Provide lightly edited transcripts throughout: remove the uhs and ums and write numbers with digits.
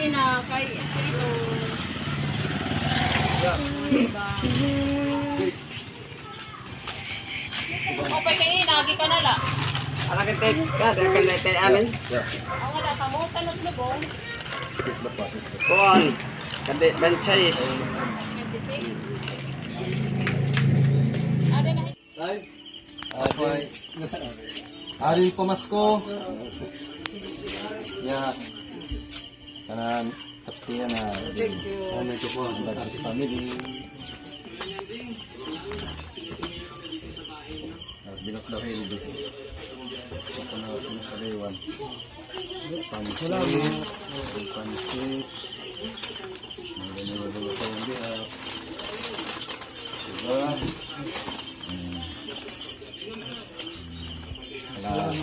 ina kay ito. Diba? Okay kay ina, agi ka na la. Anak kita, ada kan naik anin. Ang ada kamu tanot lubong. Kuan, kande benchais. 26. Ada na. Ay. Ay. Arin pamasko. Ya. Kanan taptiya na. Ano ito po ang Batis family. Binok daw hindi. Ano sa rewan. Pansit. Pansit. Mga sa hindi. Diba?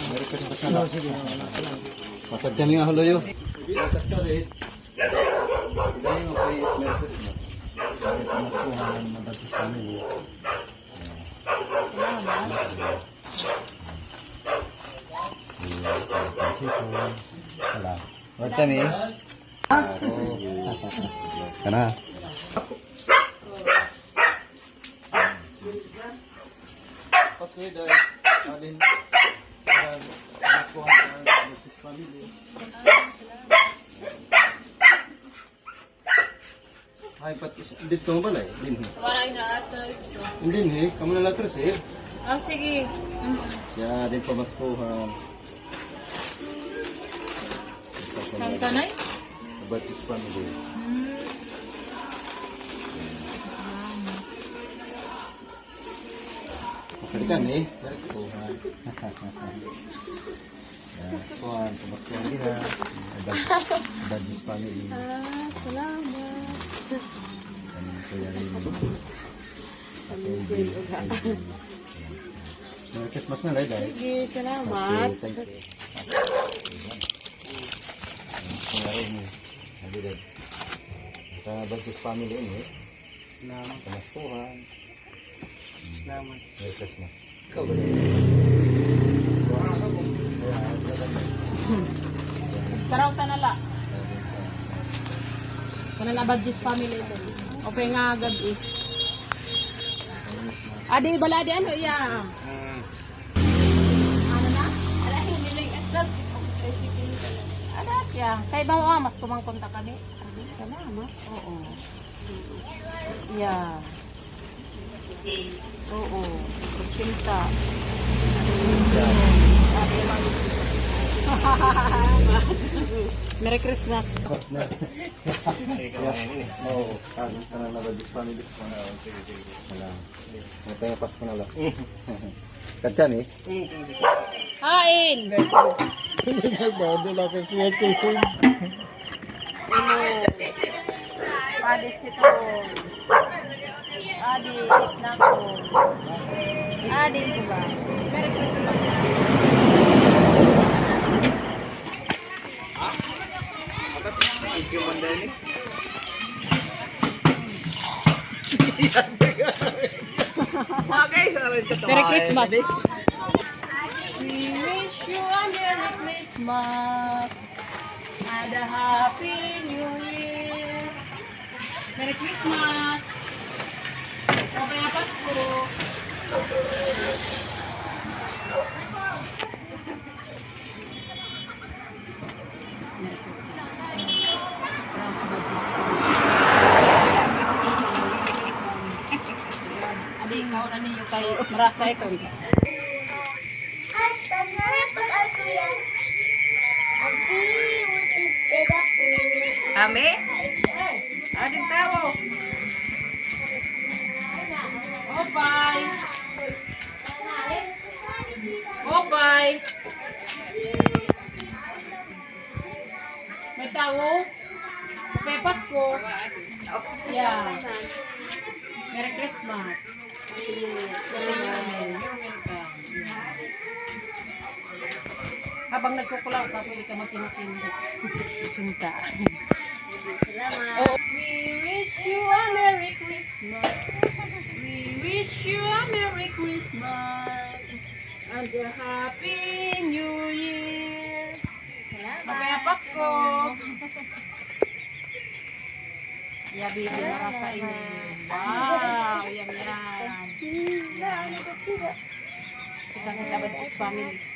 Merry Christmas na lang. Sige. Matag kami nga haloyo. Dahil mo kay Merry Christmas. Dahil pamakuhan ng Batis family. Wag kami. Kana. Pasway dahil adin pamakuhan ng Batis family. Ay, dito mo pala eh. Wala na ato ito. Hindi, kamu na lang eh. Ah, sige. Ya, din pamaskuhan. Ang tanay? Batis family. Pakalikan eh. Pamaskuhan. Ya, pamaskuhan din ha. Batis family. Salamat. Kami kuya rin. Merry Christmas na rin dahil. Sige, salamat. Okay, thank you. Kuya rin. Halidag. Ito na Batis family ini. Salamat. Pamaskuhan. Salamat. Merry Christmas. Ikaw ba rin? Karaw ta na la. Kana na Badges family ito. Okay nga agad eh. Adi baladi ano iya. Ano na? Ala hiniling at ada siya. Kay ba mo mas kumangkonta kami. Adi salamat. Oo. Yeah. Oo. Cinta. Merry Christmas. Oo. Karena na Batis family. Wala. May Pasko na lang. Kadyan eh. Kain. Bago lang ang creative. Padis ito. Adi, nako. Adi ko ba? Merry Christmas. Thank you, Mandani. Merry Christmas. We wish you a Merry Christmas and a Happy New Year. Merry Christmas. Okay na Pasko. Adi, ikaw na ninyo kay Marasa ito. Ame? Ading tawo. Opay. Opay. May tao? May Pasko? Yeah. Merry Christmas. You're welcome. Habang nagkukulaw ka, pwede ka magtimatimbo. Cinta. Salamat. Oh. We wish you a Merry Christmas. We wish you a Merry Christmas and a Happy New Year. Salamat. Magkaya Pasko. Ya, baby, narasain niyo yun. Wow, yum, yum. Yan. Kita kita ba sa family?